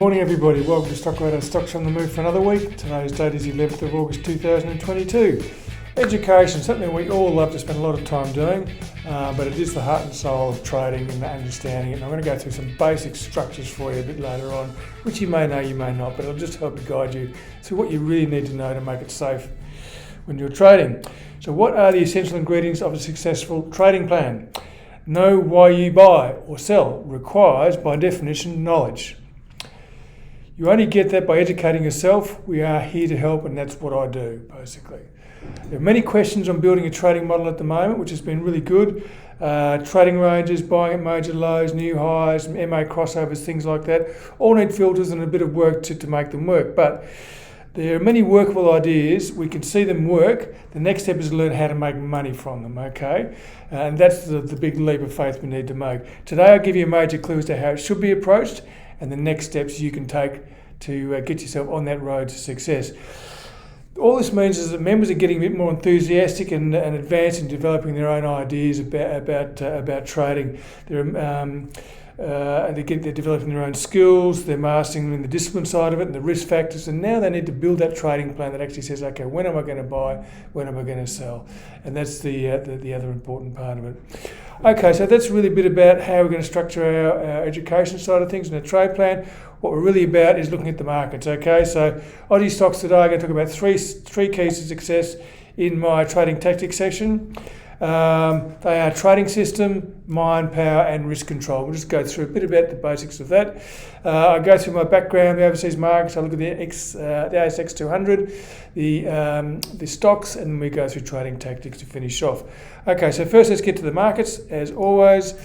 Morning everybody, welcome to Stockradar Stocks on the Move for another week. Today's date is 11th of August 2022. Education, something we all love to spend a lot of time doing, but it is the heart and soul of trading and understanding it. And I'm going to go through some basic structures for you a bit later on, which you may know, you may not, but it'll just help to guide you through what you really need to know to make it safe when you're trading. So what are the essential ingredients of a successful trading plan? Know why you buy or sell requires, by definition, knowledge. You only get that by educating yourself. We are here to help, and that's what I do, basically. There are many questions on building a trading model at the moment, which has been really good. Trading ranges, buying at major lows, new highs, MA crossovers, things like that, all need filters and a bit of work to make them work. But there are many workable ideas. We can see them work. The next step is to learn how to make money from them, okay? And that's the big leap of faith we need to make. Today I'll give you a major clue as to how it should be approached and the next steps you can take to get yourself on that road to success. All this means is that members are getting a bit more enthusiastic and advanced in developing their own ideas about trading. They're developing their own skills, they're mastering in the discipline side of it and the risk factors, and now they need to build that trading plan that actually says, okay, when am I going to buy, when am I going to sell? And that's the other important part of it. Okay, so that's really a bit about how we're going to structure our education side of things and a trade plan. What we're really about is looking at the markets, okay? So Aussie stocks today, I'm going to talk about three keys to success in my trading tactics section. They are trading system, mind power and risk control. We'll just go through a bit about the basics of that. I go through my background, the overseas markets, I look at the ASX 200, the stocks, and then we go through trading tactics to finish off. Okay, so first let's get to the markets. As always,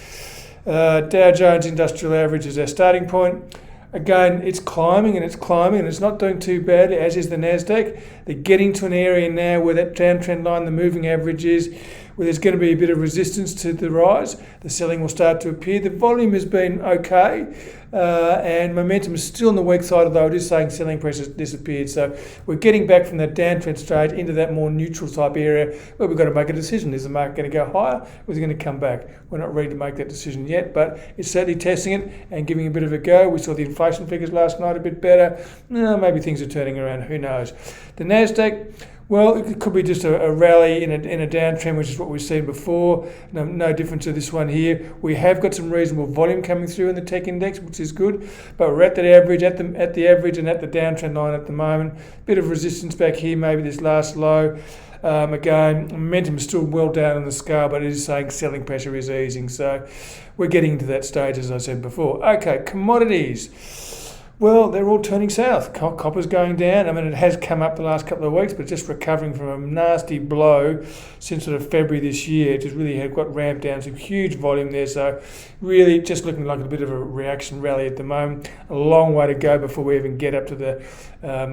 Dow Jones Industrial Average is our starting point. Again, it's climbing and it's not doing too badly, as is the Nasdaq. They're getting to an area now where that downtrend line, the moving average is, where there's going to be a bit of resistance to the rise. The selling will start to appear. The volume has been okay, and momentum is still on the weak side, although it is saying selling pressure has disappeared. So we're getting back from that downtrend stage into that more neutral type area where we've got to make a decision. Is the market going to go higher or is it going to come back? We're not ready to make that decision yet, but it's certainly testing it and giving a bit of a go. We saw the inflation figures last night a bit better. Maybe things are turning around, who knows. The Nasdaq, well, it could be just a rally in a downtrend, which is what we've seen before. No different to this one here. We have got some reasonable volume coming through in the tech index, which is good. But we're at that average, at the average and at the downtrend line at the moment. Bit of resistance back here, maybe this last low. Again, momentum is still well down on the scale, but it is saying selling pressure is easing. So we're getting into that stage, as I said before. Okay, commodities. Well, they're all turning south. Copper's going down. I mean, it has come up the last couple of weeks, but just recovering from a nasty blow since sort of February this year. It just really had got ramped down, some huge volume there. So really just looking like a bit of a reaction rally at the moment. A long way to go before we even get up to the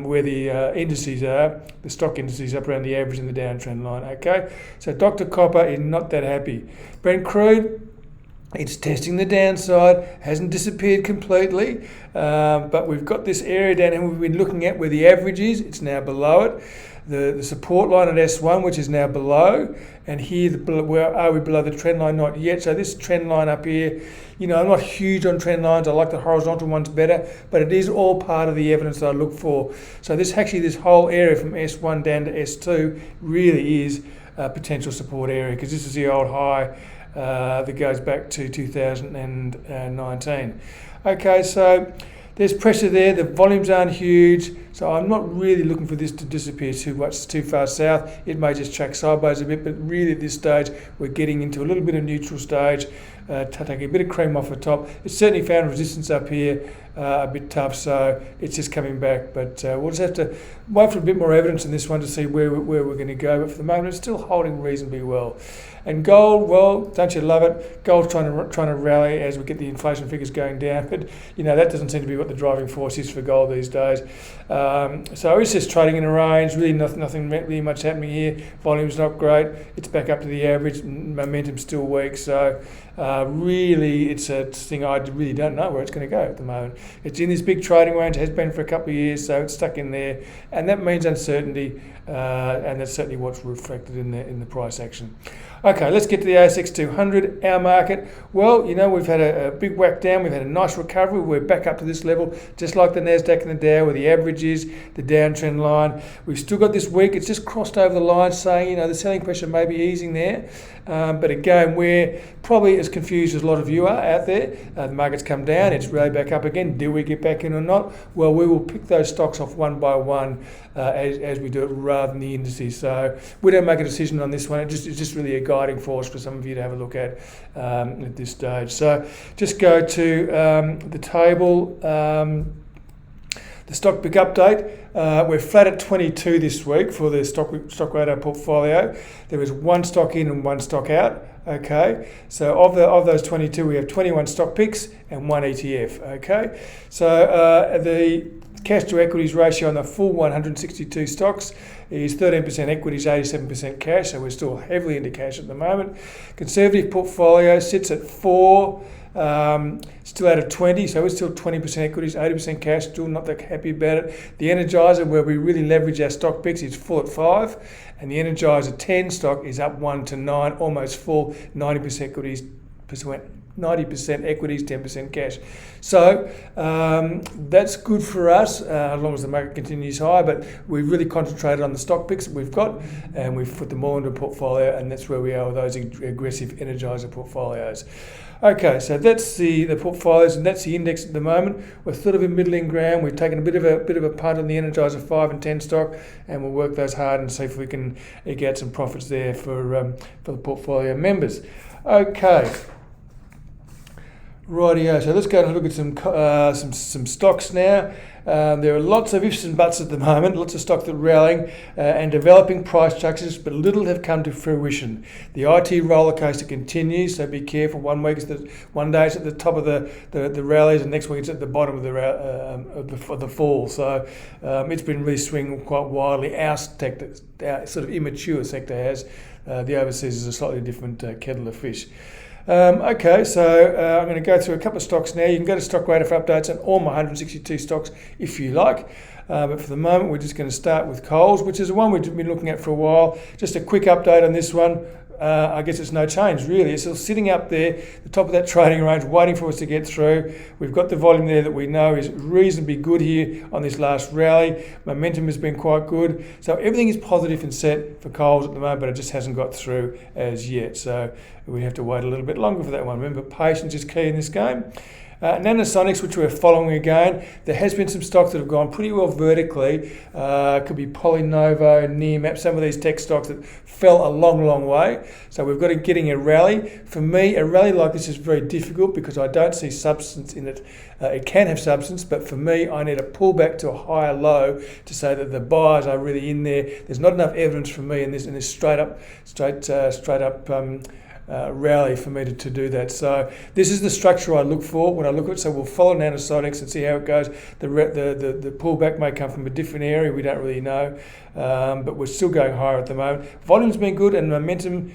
where the indices are, the stock indices up around the average and the downtrend line. Okay, so Dr. Copper is not that happy. Brent crude, it's testing the downside, hasn't disappeared completely, but we've got this area down here we've been looking at where the average is. It's now below it. The support line at S1, which is now below, and here, where are we below the trend line? Not yet. So this trend line up here, I'm not huge on trend lines. I like the horizontal ones better, but it is all part of the evidence that I look for. So this whole area from S1 down to S2 really is a potential support area, because this is the old high that goes back to 2019. Okay, so there's pressure there. The volumes aren't huge, so I'm not really looking for this to disappear too far south. It may just track sideways a bit, but really at this stage we're getting into a little bit of neutral stage, taking a bit of cream off the top. It's certainly found resistance up here, a bit tough, so it's just coming back. But we'll just have to wait for a bit more evidence in this one to see where we're going to go. But for the moment, it's still holding reasonably well. And gold, well, don't you love it? Gold's trying to rally as we get the inflation figures going down, but that doesn't seem to be what the driving force is for gold these days. So it's just trading in a range. Really, nothing really much happening here. Volume's not great. It's back up to the average. Momentum's still weak. So really, it's a thing I really don't know where it's going to go at the moment. It's in this big trading range. Has been for a couple of years, so it's stuck in there, and that means uncertainty, and that's certainly what's reflected in the price action. Okay, let's get to the ASX 200, our market. Well, you know, we've had a big whack down. We've had a nice recovery. We're back up to this level, just like the Nasdaq and the Dow, where the average is, the downtrend line. We've still got this week. It's just crossed over the line, saying, you know, the selling pressure may be easing there. But again, we're probably as confused as a lot of you are out there. The market's come down. It's really back up again. Do we get back in or not? Well, we will pick those stocks off one by one as we do it, rather than the indices. So we don't make a decision on this one. It's just really a guiding force for some of you to have a look at this stage. So just go to the table, the stock pick update. We're flat at 22 this week for the Stockradar portfolio. There was one stock in and one stock out. Okay, so of those 22, we have 21 stock picks and one ETF. Okay, so the cash to equities ratio on the full 162 stocks is 13% equities, 87% cash, so we're still heavily into cash at the moment. Conservative portfolio sits at 4, still out of 20, so we're still 20% equities, 80% cash, still not that happy about it. The Energizer, where we really leverage our stock picks, is full at 5, and the Energizer 10 stock is up 1 to 9, almost full, 90% equities, 90% equities, 10% cash. So that's good for us as long as the market continues high, but we've really concentrated on the stock picks that we've got, and we've put them all into a portfolio, and that's where we are with those aggressive Energizer portfolios. Okay, so that's the portfolios, and that's the index at the moment. We're sort of in middling ground. We've taken a bit of a punt on the Energizer 5 and 10 stock, and we'll work those hard and see if we can get some profits there for the portfolio members. Okay. Rightio, so let's go and look at some stocks now. There are lots of ifs and buts at the moment, lots of stocks that are rallying and developing price structures, but little have come to fruition. The IT roller coaster continues, so be careful. One day it's at the top of the rallies, and next week it's at the bottom of the fall. So it's been really swinging quite wildly. Our sector, our sort of immature sector, has the overseas is a slightly different kettle of fish. Okay, so I'm going to go through a couple of stocks now. You can go to Stockradar for updates on all my 162 stocks if you like. But for the moment, we're just going to start with Coles, which is the one we've been looking at for a while. Just a quick update on this one. I guess it's no change, really. It's still sitting up there, the top of that trading range, waiting for us to get through. We've got the volume there that we know is reasonably good here on this last rally. Momentum has been quite good. So everything is positive and set for Coles at the moment, but it just hasn't got through as yet. So we have to wait a little bit longer for that one. Remember, patience is key in this game. Nanosonics, which we're following again, there has been some stocks that have gone pretty well vertically. Could be Polynovo, Nearmap, some of these tech stocks that fell a long way. So we've got to getting a rally. For me, a rally like this is very difficult because I don't see substance in it. It can have substance, but for me, I need a pullback to a higher low to say that the buyers are really in there. There's not enough evidence for me in this straight up rally for me to do that. So this is the structure I look for when I look at it. So we'll follow Nanosonics and see how it goes. The pullback may come from a different area. We don't really know. But we're still going higher at the moment. Volume's been good, and momentum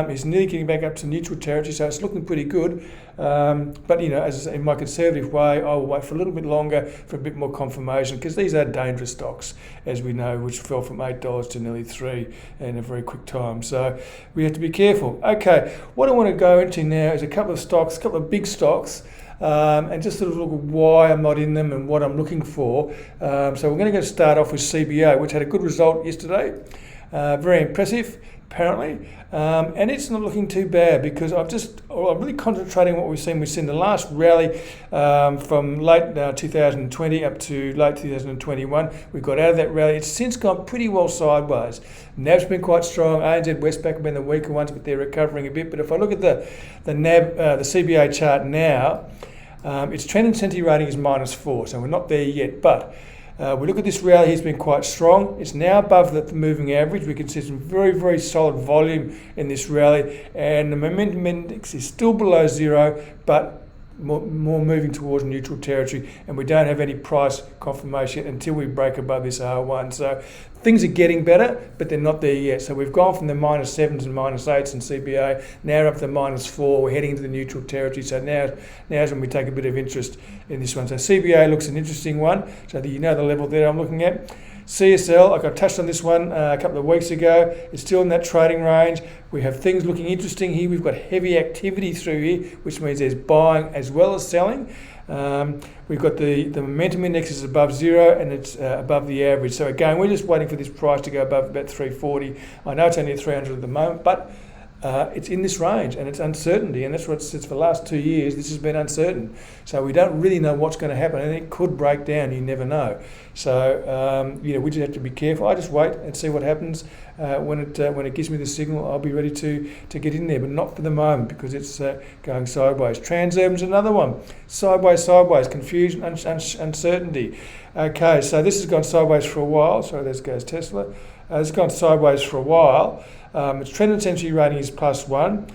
is nearly getting back up to neutral territory, so it's looking pretty good. But you know, as I say, in my conservative way, I will wait for a little bit longer for a bit more confirmation, because these are dangerous stocks, as we know, which fell from $8 to nearly $3 in a very quick time. So we have to be careful. Okay, what I want to go into now is a couple of big stocks. And just sort of look at why I'm not in them and what I'm looking for. So we're going to start off with CBA, which had a good result yesterday. Very impressive, apparently. And it's not looking too bad, because I'm really concentrating on what we've seen. We've seen the last rally from late 2020 up to late 2021. We got out of that rally. It's since gone pretty well sideways. NAB's been quite strong. ANZ, Westpac have been the weaker ones, but they're recovering a bit. But if I look at the NAB, the CBA chart now, its trend intensity rating is -4, so we're not there yet. But we look at this rally, it's been quite strong. It's now above the moving average. We can see some very, very solid volume in this rally, and the momentum index is still below 0, but more moving towards neutral territory, and we don't have any price confirmation until we break above this R1. So things are getting better, but they're not there yet. So we've gone from the -7s and -8s in CBA, now up to -4. We're heading into the neutral territory. So now's when we take a bit of interest in this one. So CBA looks an interesting one, so that you know the level that I'm looking at. CSL, like I touched on this one a couple of weeks ago, it's still in that trading range. We have things looking interesting here. We've got heavy activity through here, which means there's buying as well as selling. We've got the momentum index is above zero and it's above the average. So again, we're just waiting for this price to go above about 340. I know it's only at 300 at the moment, but it's in this range and it's uncertainty, and that's what it's for the last 2 years. This has been uncertain, so we don't really know what's going to happen, and it could break down. You never know. So we just have to be careful. I just wait and see what happens. When it gives me the signal, I'll be ready to get in there, but not for the moment because it's going sideways. Transurban's another one. Sideways, confusion, uncertainty. Okay, so this has gone sideways for a while. Sorry, there goes Tesla. It's gone sideways for a while. Its trend intensity rating is +1.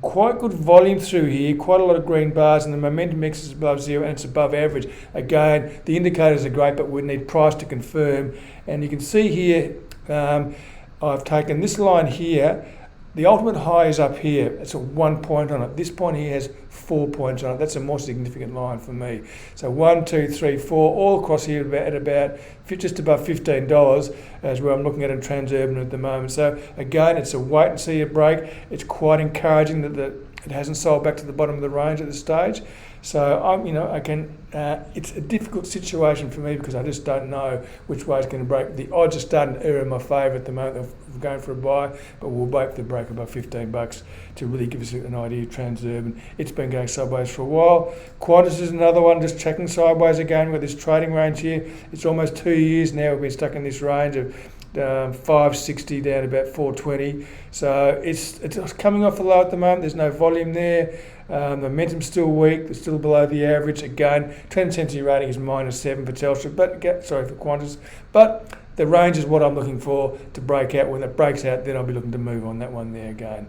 Quite good volume through here, quite a lot of green bars, and the momentum index is above zero and it's above average. Again, the indicators are great, but we need price to confirm. And you can see here, I've taken this line here. The ultimate high is up here. It's a 1 point on it. This point here has 4 points on it. That's a more significant line for me. So 1, 2, 3, 4, all across here at about just above $15 is where I'm looking at in Transurban at the moment. So again, it's a wait and see a break. It's quite encouraging that it hasn't sold back to the bottom of the range at this stage. So it's a difficult situation for me because I just don't know which way it's going to break. The odds are starting to err in my favour at the moment of going for a buy, but we'll wait for the break above $15 to really give us an idea of Transurban. It's been going sideways for a while. Qantas is another one, just checking sideways again. We've got this trading range here. It's almost 2 years now we've been stuck in this range of 560 down to about 420. So it's coming off the low at the moment. There's no volume there. The momentum's still weak. It's still below the average. Again, trend intensity rating is -7 for Telstra, for Qantas. But the range is what I'm looking for to break out. When it breaks out, then I'll be looking to move on that one there again.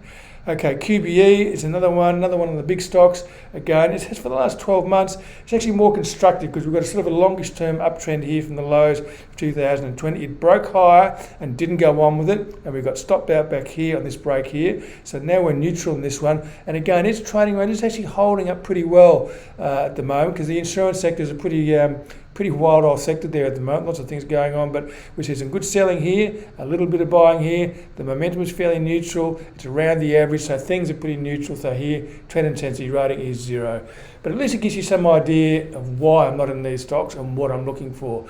Okay, QBE is another one of the big stocks. Again, it has for the last 12 months, it's actually more constructive because we've got a sort of a longish term uptrend here from the lows of 2020. It broke higher and didn't go on with it, and we got stopped out back here on this break here. So now we're neutral in this one. And again, its trading range is actually holding up pretty well at the moment because the insurance sector is a pretty wild old sector there at the moment, lots of things going on, but we see some good selling here, a little bit of buying here. The momentum is fairly neutral, it's around the average, so things are pretty neutral. So here, trend intensity rating is 0. But at least it gives you some idea of why I'm not in these stocks and what I'm looking for,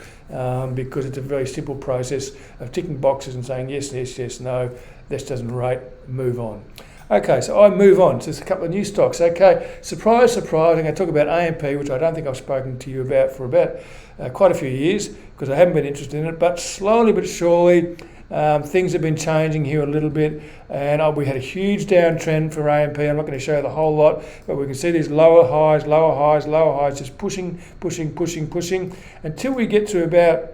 because it's a very simple process of ticking boxes and saying yes, yes, yes, no, this doesn't rate, move on. Okay, so I move on to a couple of new stocks. Okay, surprise, surprise, I'm going to talk about AMP, which I don't think I've spoken to you about for about quite a few years because I haven't been interested in it, but slowly but surely things have been changing here a little bit, and we had a huge downtrend for AMP. I'm not going to show you the whole lot, but we can see these lower highs, just pushing until we get to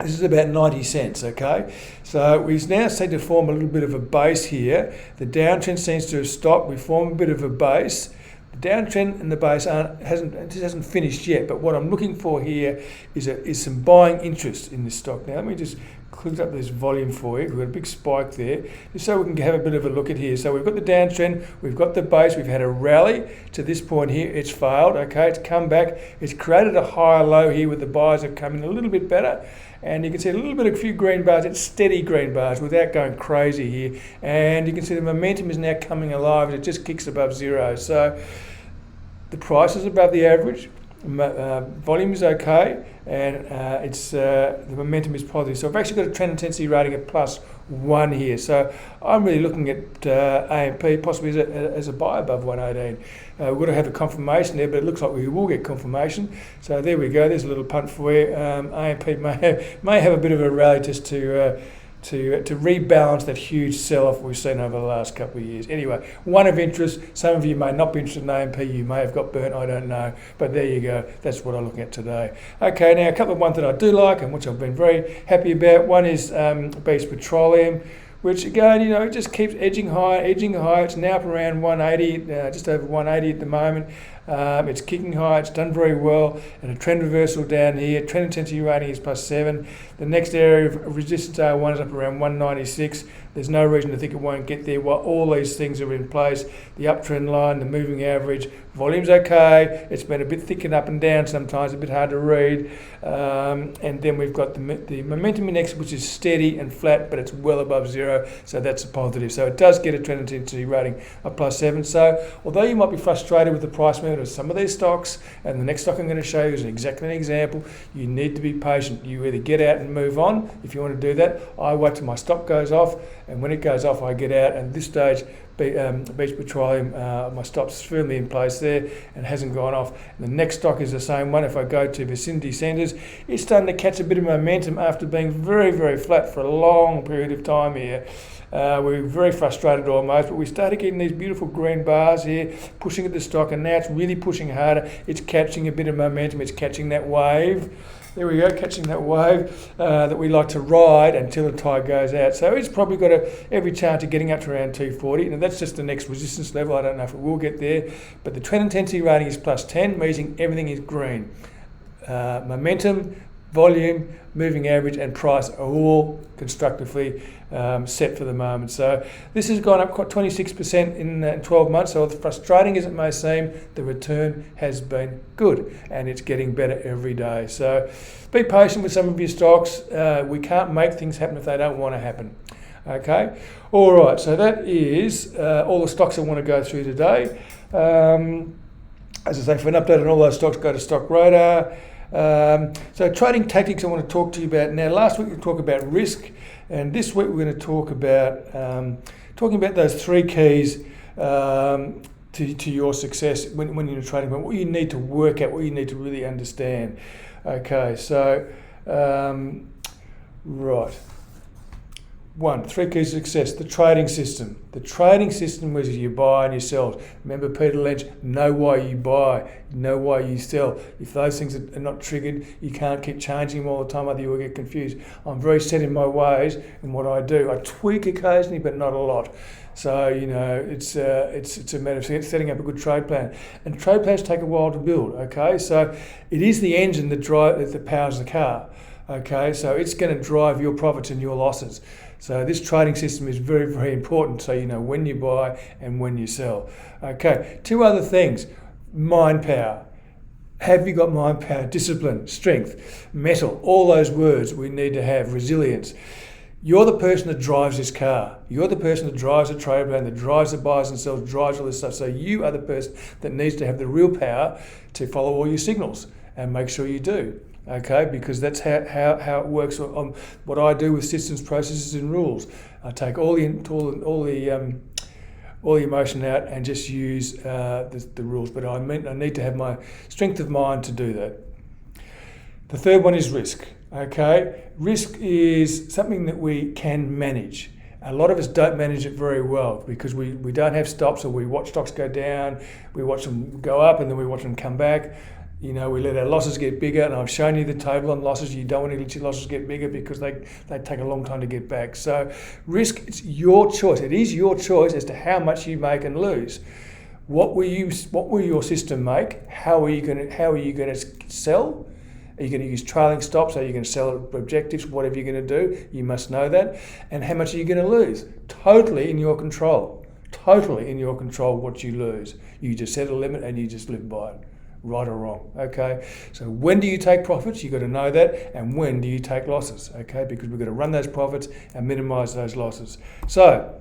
this is about 90 cents, okay? So we now seem to form a little bit of a base here. The downtrend seems to have stopped. We form a bit of a base. The downtrend and the base hasn't finished yet, but what I'm looking for here is some buying interest in this stock. Now let me just click up this volume for you. We've got a big spike there, just so we can have a bit of a look at here. So we've got the downtrend, we've got the base, we've had a rally to this point here. It's failed, okay? It's come back. It's created a higher low here where the buyers have come in a little bit better. And you can see a few green bars. It's steady green bars without going crazy here. And you can see the momentum is now coming alive. It just kicks above 0. So the price is above the average. Volume is okay, and the momentum is positive. So I've actually got a trend intensity rating of +1 here. So I'm really looking at AMP possibly as a buy above 118. We've got to have a confirmation there, but it looks like we will get confirmation. So there we go. There's a little punt for you. AMP may have a bit of a rally just to rebalance that huge sell-off we've seen over the last couple of years. Anyway, one of interest. Some of you may not be interested in AMP. You may have got burnt. I don't know. But there you go. That's what I'm looking at today. Okay, now a couple of ones that I do like and which I've been very happy about. One is Beast Petroleum, which again, it just keeps edging high. It's now up around 180, just over 180 at the moment. It's kicking high, it's done very well, and a trend reversal down here. Trend intensity rating is +7. The next area of resistance R1 is up around 196. There's no reason to think it won't get there while all these things are in place. The uptrend line, the moving average, volume's okay. It's been a bit thick and up and down sometimes, a bit hard to read. And then we've got the momentum index, which is steady and flat, but it's well above zero, so that's a positive. So it does get a trend intensity rating of +7. So although you might be frustrated with the price movement of some of these stocks, and the next stock I'm going to show you is exactly an example, you need to be patient. You either get out and move on if you want to do that. I wait till my stop goes off, and when it goes off, I get out. And at this stage, Beach Petroleum, my stop's firmly in place there and hasn't gone off. And the next stock is the same one. If I go to Vicinity Centres, it's starting to catch a bit of momentum after being very, very flat for a long period of time here. We were very frustrated almost, but we started getting these beautiful green bars here, pushing at the stock, and now it's really pushing harder. It's catching a bit of momentum. It's catching that wave. There we go, catching that wave that we like to ride until the tide goes out. So it's probably got every chance of getting up to around 240. And that's just the next resistance level. I don't know if it will get there. But the trend intensity rating is +10, meaning everything is green. Momentum, volume, moving average, and price are all constructively set for the moment. So this has gone up quite 26% in 12 months. So as frustrating as it may seem, the return has been good, and it's getting better every day. So be patient with some of your stocks. We can't make things happen if they don't want to happen. Okay, all right. So that is all the stocks I want to go through today. As I say, for an update on all those stocks, go to Stockradar. So trading tactics I want to talk to you about now. Last week we talked about risk, and this week we're going to talk about talking about those three keys to your success when you're trading, what you need to work out, what you need to really understand. Okay, so right. 1, 3 keys to success, the trading system. The trading system was you buy and you sell. Remember Peter Lynch, know why you buy, know why you sell. If those things are not triggered, you can't keep changing them all the time, otherwise you will get confused. I'm very set in my ways in what I do. I tweak occasionally, but not a lot. So, you know, it's a matter of setting up a good trade plan. And trade plans take a while to build, okay? So it is the engine that powers the car, okay? So it's going to drive your profits and your losses. So this trading system is very, very important, so you know when you buy and when you sell. Okay, 2 other things. Mind power. Have you got mind power? Discipline, strength, mettle, all those words we need to have. Resilience. You're the person that drives this car. You're the person that drives the trade plan, that drives the buys and sells, drives all this stuff. So you are the person that needs to have the real power to follow all your signals and make sure you do. Okay, because that's how it works on what I do with systems, processes, and rules. I take all the emotion out and just use the rules. But I need to have my strength of mind to do that. The third one is risk. Okay, risk is something that we can manage. A lot of us don't manage it very well because we don't have stops, or we watch stocks go down, we watch them go up, and then we watch them come back. You know, we let our losses get bigger, and I've shown you the table on losses. You don't want to let your losses get bigger because they take a long time to get back. So risk, it's your choice. It is your choice as to how much you make and lose. What will your system make? How are you going to sell? Are you going to use trailing stops? Are you going to sell at objectives? Whatever you're going to do, you must know that. And how much are you going to lose? Totally in your control. Totally in your control what you lose. You just set a limit and you just live by it. Right or wrong, okay? So when do you take profits? You've got to know that. And when do you take losses, okay? Because we've got to run those profits and minimise those losses. So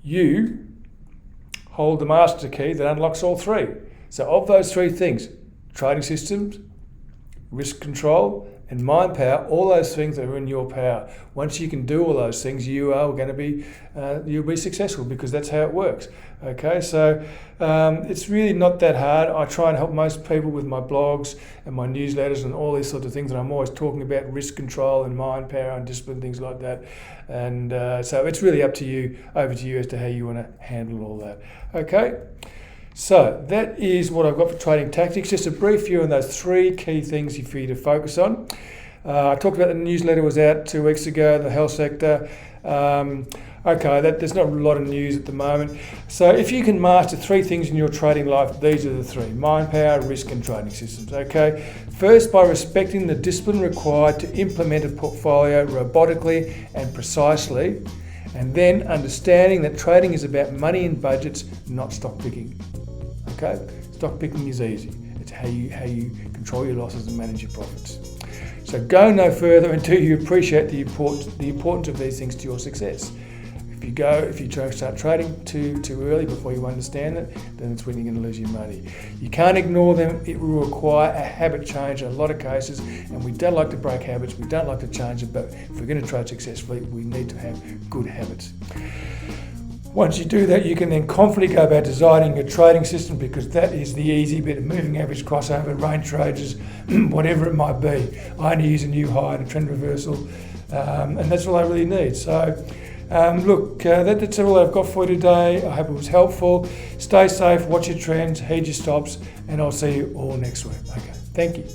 you hold the master key that unlocks all 3. So of those 3 things, trading systems, risk control, and mind power, all those things are in your power. Once you can do all those things, you are going to be, you'll be successful because that's how it works. Okay, so it's really not that hard. I try and help most people with my blogs and my newsletters and all these sorts of things, and I'm always talking about risk control and mind power and discipline, things like that. And so it's really up to you, over to you as to how you want to handle all that. Okay. So that is what I've got for trading tactics. Just a brief view on those 3 key things for you to focus on. I talked about the newsletter was out 2 weeks ago, the health sector. There's not a lot of news at the moment. So if you can master 3 things in your trading life, these are the 3: mind power, risk and trading systems. Okay. First, by respecting the discipline required to implement a portfolio robotically and precisely, and then understanding that trading is about money and budgets, not stock picking. Okay. Stock picking is easy. It's how you control your losses and manage your profits. So go no further until you appreciate the importance of these things to your success. If you try to start trading too early before you understand it, then it's when you're going to lose your money. You can't ignore them. It will require a habit change in a lot of cases, and we don't like to break habits. We don't like to change it, but if we're going to trade successfully, we need to have good habits. Once you do that, you can then confidently go about designing your trading system, because that is the easy bit of moving average, crossover, range trades, whatever it might be. I only use a new high and a trend reversal, and that's all I really need. So that's all I've got for you today. I hope it was helpful. Stay safe, watch your trends, heed your stops, and I'll see you all next week. Okay, thank you.